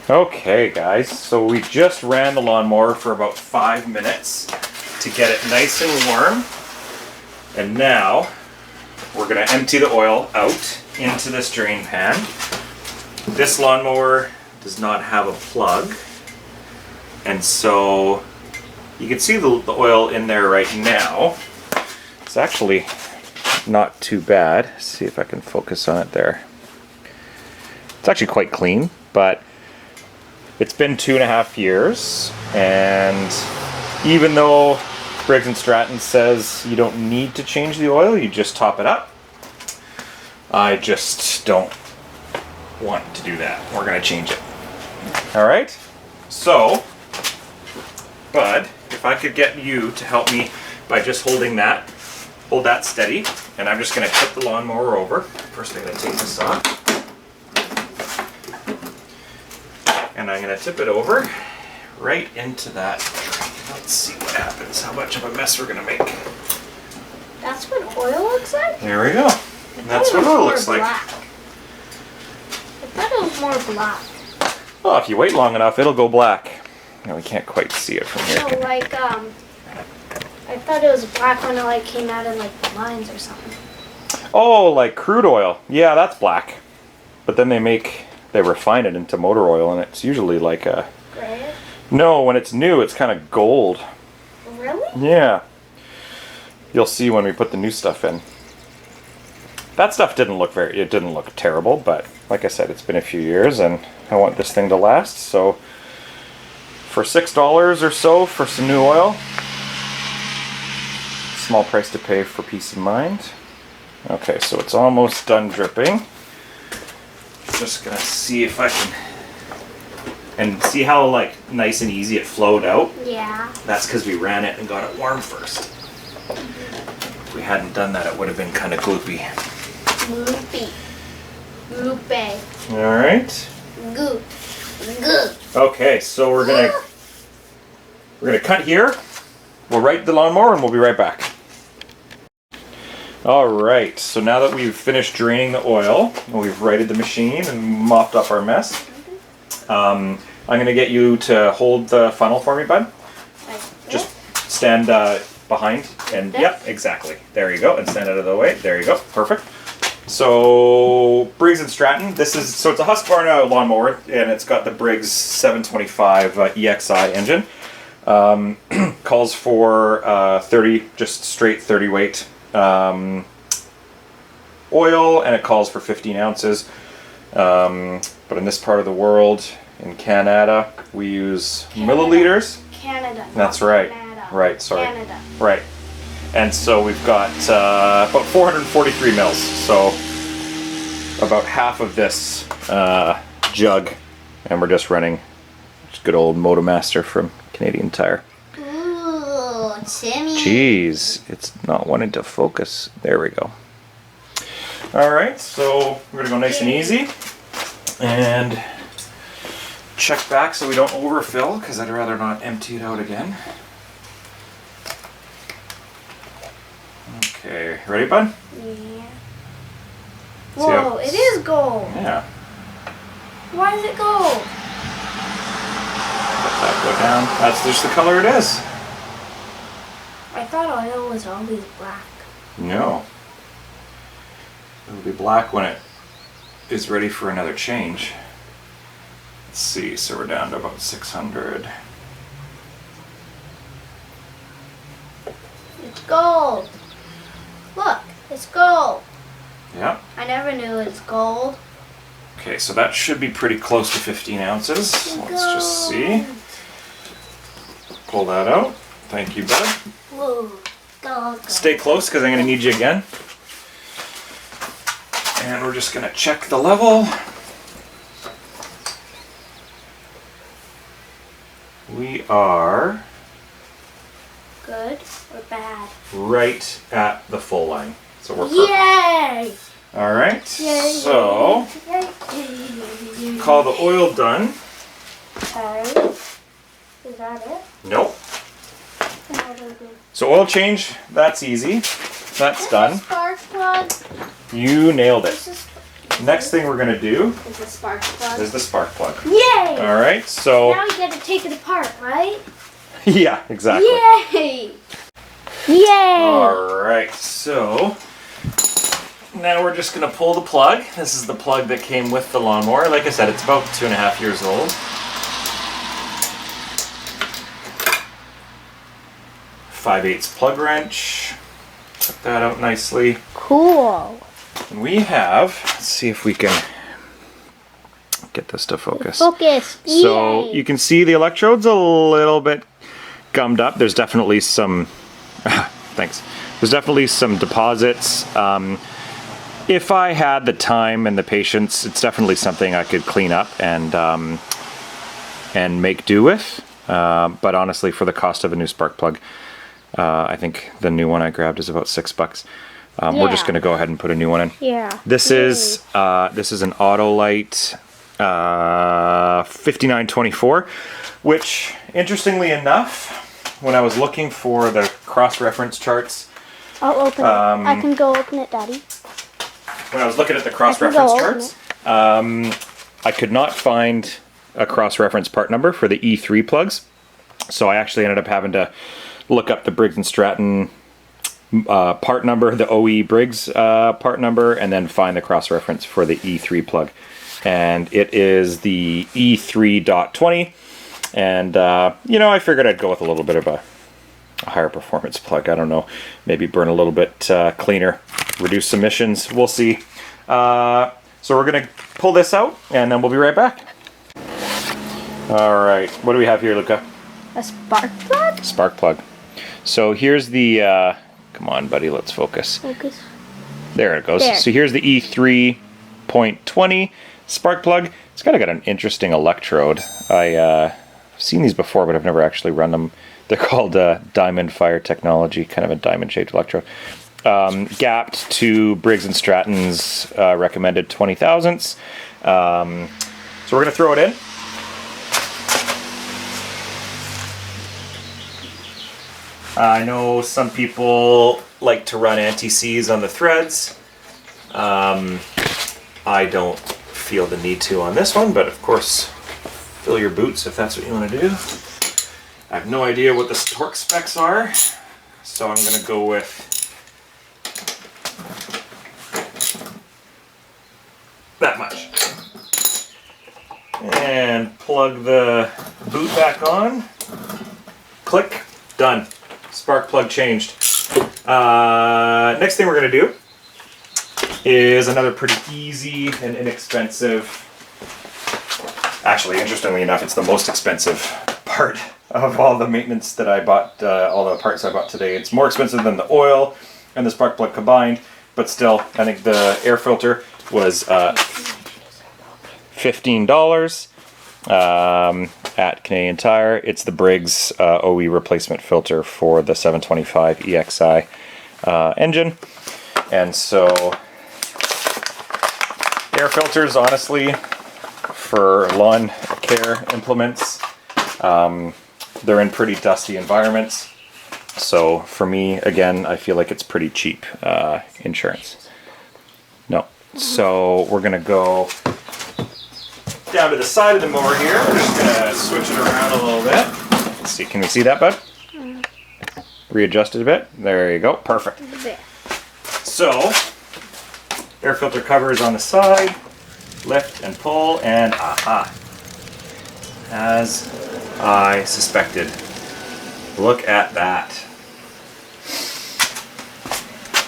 Okay guys, so we just ran the lawnmower for about 5 minutes to get it nice and warm. And now we're gonna empty the oil out into this drain pan. This lawnmower does not have a plug. And so you can see the oil in there right now. It's actually not too bad. Let's see if I can focus on it there. It's actually quite clean, but it's been 2.5 years, and even though Briggs Stratton says you don't need to change the oil, you just top it up, I just don't want to do that. We're gonna change it. All right, so Bud, if I could get you to help me by just hold that steady, and I'm just gonna tip the lawnmower over. First I'm gonna take this off. And I'm going to tip it over right into that drain. Let's see what happens, how much of a mess we're going to make. That's what oil looks like? There we go. And that's what oil looks like. I thought it was more black. Well, if you wait long enough, it'll go black. No, we can't quite see it from here. No, like, I thought it was black when it like came out in like the lines or something. Oh, like crude oil. Yeah, that's black. But then they refine it into motor oil, and it's usually like a... Gray? No, when it's new, it's kind of gold. Really? Yeah. You'll see when we put the new stuff in. That stuff didn't look terrible, but like I said, it's been a few years, and I want this thing to last, so for $6 or so for some new oil, small price to pay for peace of mind. Okay, so it's almost done dripping. Just gonna see if I can, and see how like nice and easy it flowed out? Yeah. That's because we ran it and got it warm first. If we hadn't done that, it would have been kind of gloopy. Gloopy. Gloopy. Alright. Goop. Goop. Okay, so we're gonna cut here. We'll right the lawnmower and we'll be right back. Alright, so now that we've finished draining the oil, and we've righted the machine and mopped up our mess, I'm going to get you to hold the funnel for me, Bud. Like Just stand behind, and yep, exactly. There you go, and stand out of the way. There you go, perfect. So, Briggs & Stratton, it's a Husqvarna lawnmower, and it's got the Briggs 725 EXI engine. Calls for 30, just straight 30 weight. Oil, and it calls for 15 ounces, but in this part of the world, in Canada, we use milliliters. Canada. That's right. Canada. Right, sorry. Canada. Right. And so we've got about 443 mils, so about half of this jug, and we're just running just good old Motomaster from Canadian Tire. Timmy. Jeez, it's not wanting to focus. There we go. Alright, so we're gonna go nice and easy and check back so we don't overfill, because I'd rather not empty it out again. Okay, ready, Bud? Yeah. Whoa, it is gold. Yeah. Why is it gold? Let that go down. That's just the color it is. I thought oil was always black. No. It'll be black when it is ready for another change. Let's see, so we're down to about 600. It's gold. Look, it's gold. Yeah. I never knew it's gold. Okay, so that should be pretty close to 15 ounces. Let's just see. Pull that out. Thank you, Bud. Whoa. Gold. Stay close, because I'm going to need you again. And we're just going to check the level. We are Good or bad? right at the full line. So we're perfect. Yay! Alright, Yay! so Yay! call the oil done. Okay. Is that it? Nope. So oil change, that's easy. That's done. Spark plug. You nailed it. Next thing we're gonna do is the spark plug. is the spark plug. Yay! All right, so Now we get to take it apart, right? yeah, exactly. Yay! Yay! All right, so now we're just gonna pull the plug. This is the plug that came with the lawnmower. Like I said, it's about 2.5 years old. 5/8 plug wrench. Put that out nicely. Cool. And we have, let's see if we can get this to focus. Focus. So Yay. you can see the electrode's a little bit gummed up. There's definitely some, thanks. There's definitely some deposits. If I had the time and the patience, it's definitely something I could clean up and make do with. But honestly, for the cost of a new spark plug, I think the new one I grabbed is about $6. We're just Yeah. going to go ahead and put a new one in. Yeah. This is an Autolite 5924, which interestingly enough, when I was looking for the cross-reference charts, I'll open it. I can go open it, Daddy. when I was looking at the cross-reference open charts, I could not find a cross-reference part number for the E3 plugs, so I actually ended up having to look up the Briggs Stratton part number, the OE Briggs part number, and then find the cross-reference for the E3 plug. And it is the E3.20, and you know, I figured I'd go with a little bit of a higher performance plug. I don't know, maybe burn a little bit cleaner, reduce emissions, we'll see. So we're gonna pull this out and then we'll be right back. All right, what do we have here, Luca? A spark plug? Spark plug. So here's the, come on buddy, let's focus. Focus. There it goes. There. So here's the E3.20 spark plug. It's kind of got an interesting electrode. I've seen these before, but I've never actually run them. They're called Diamond Fire Technology, kind of a diamond-shaped electrode. Gapped to Briggs & Stratton's recommended 20 thousandths. So we're going to throw it in. I know some people like to run anti-seize on the threads. I don't feel the need to on this one, but of course, fill your boots if that's what you want to do. I have no idea what the torque specs are, so I'm going to go with that much. And plug the boot back on. Click. Done. Spark plug changed. Next thing we're going to do is another pretty easy and inexpensive, actually interestingly enough it's the most expensive part of all the maintenance that I bought, all the parts I bought today. It's more expensive than the oil and the spark plug combined, but still I think the air filter was $15 at Canadian Tire. It's the Briggs OE replacement filter for the 725 EXI engine. And so air filters, honestly, for lawn care implements, they're in pretty dusty environments. So for me, again, I feel like it's pretty cheap insurance. No. So we're going to go down to the side of the mower here. We're just going to switch it around a little bit. Let's see, can we see that, bud? Readjust it a bit. There you go. Perfect. So, air filter covers on the side. Lift and pull, and aha. As I suspected. Look at that.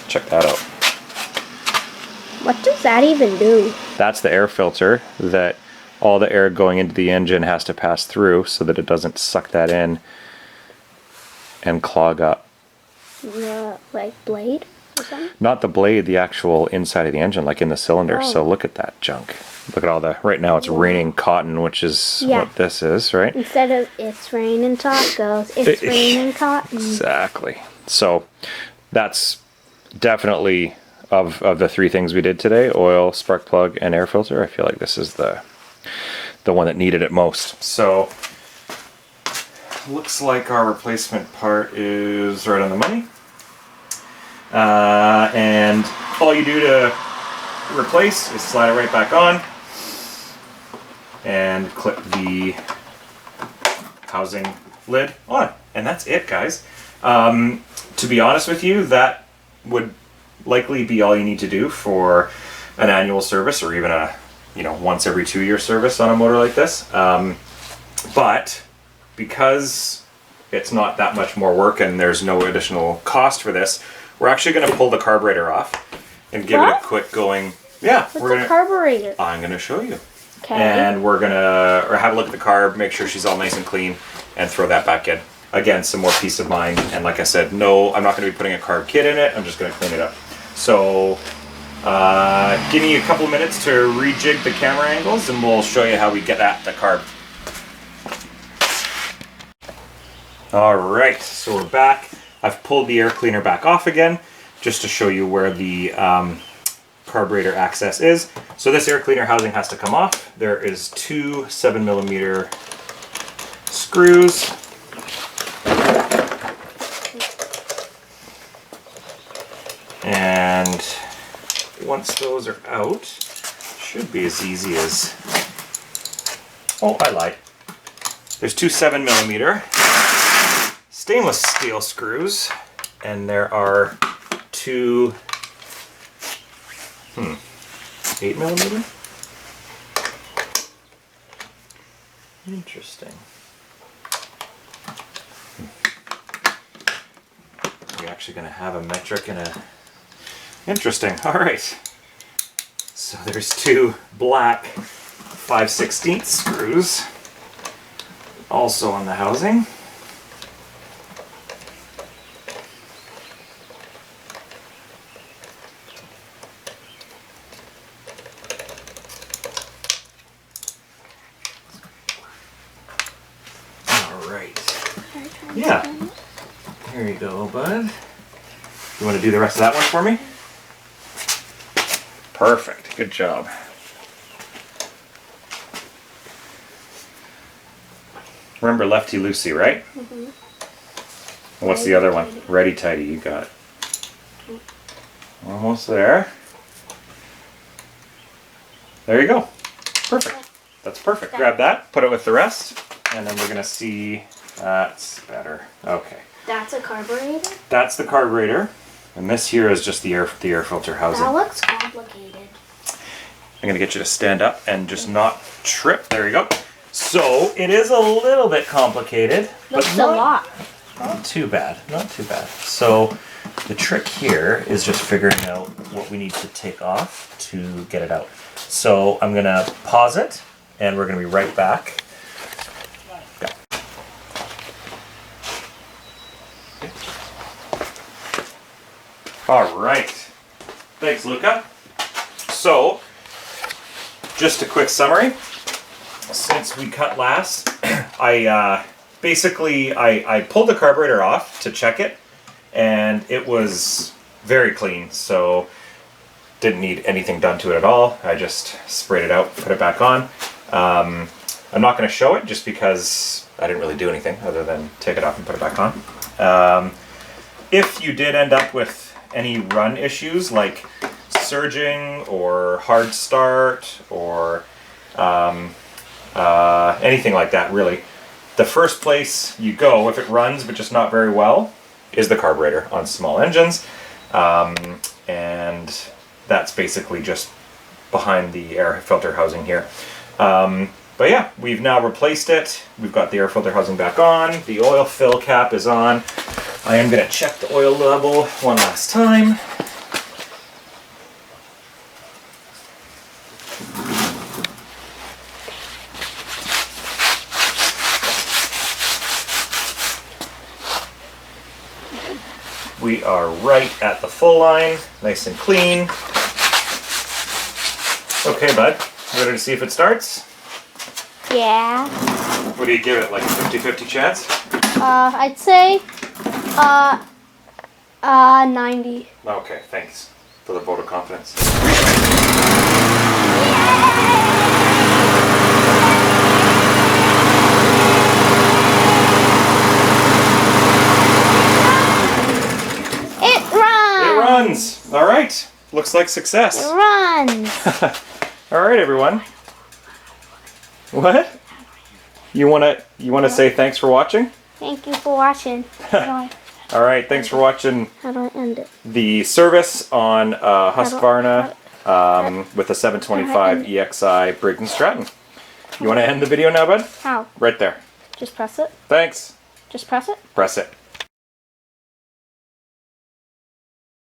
Check that out. What does that even do? That's the air filter that all the air going into the engine has to pass through so that it doesn't suck that in and clog up. Like blade or something? Not the blade, the actual inside of the engine, like in the cylinder. So look at that junk. Look at all the, right now it's raining cotton, which is what this is, right? Instead of it's raining tacos, it's raining cotton. Exactly. So that's definitely, of the three things we did today, oil, spark plug, and air filter, I feel like this is the one that needed it most. So looks like our replacement part is right on the money. And all you do to replace is slide it right back on and clip the housing lid on. And that's it, guys. To be honest with you, that would likely be all you need to do for an annual service, or even a once every 2-year service on a motor like this. But because it's not that much more work and there's no additional cost for this, we're actually going to pull the carburetor off and give it a quick going. Yeah, we're gonna. Carburetor. I'm going to show you. Okay. And we're gonna have a look at the carb, make sure she's all nice and clean, and throw that back in. Again, some more peace of mind. And like I said, no, I'm not going to be putting a carb kit in it. I'm just going to clean it up. So, give me a couple of minutes to rejig the camera angles, and we'll show you how we get at the carb. All right, so we're back. I've pulled the air cleaner back off again, just to show you where the carburetor access is. So this air cleaner housing has to come off. There is 2 7mm screws. And once those are out, should be as easy as, oh, I lied. There's 2 7mm stainless steel screws, and there are 2 8mm? Interesting. We're actually going to have a metric and a... Interesting. All right. So there's 2 black 5/16 screws also on the housing. Yeah. Here you go, bud. You want to do the rest of that one for me? Perfect. Good job. Remember lefty loosey, right? Mm-hmm. What's the other one? Ready tighty. You got it. Almost there. There you go. Perfect. That's perfect. Grab that. Put it with the rest, and then we're gonna see. That's better. Okay. That's a carburetor? That's the carburetor. And this here is just the air filter housing. That looks complicated. I'm going to get you to stand up and just not trip. There you go. So it is a little bit complicated. Looks but a lot. Not too bad. Not too bad. So the trick here is just figuring out what we need to take off to get it out. So I'm going to pause it, and we're going to be right back. All right. Thanks, Luca. So, just a quick summary. Since we cut last, I pulled the carburetor off to check it, and it was very clean. So, didn't need anything done to it at all. I just sprayed it out, put it back on. I'm not going to show it just because I didn't really do anything other than take it off and put it back on. If you did end up with any run issues like surging or hard start or anything like that, really, the first place you go if it runs but just not very well is the carburetor on small engines, and that's basically just behind the air filter housing here. But yeah, we've now replaced it. We've got the air filter housing back on. The oil fill cap is on. I am going to check the oil level one last time. We are right at the full line, nice and clean. Okay, bud, ready to see if it starts? Yeah. What do you give it, like a 50-50 chance? I'd say 90. Okay, thanks for the vote of confidence. It runs! It runs! All right. looks like success. It runs. All right, everyone. What? You wanna say thanks for watching? Thank you for watching. All right, thanks for watching How do I end it? the service on Husqvarna with a 725 EXI Briggs Stratton. You want to end the video now, bud? How? Right there. Just press it? Thanks. Just press it? Press it.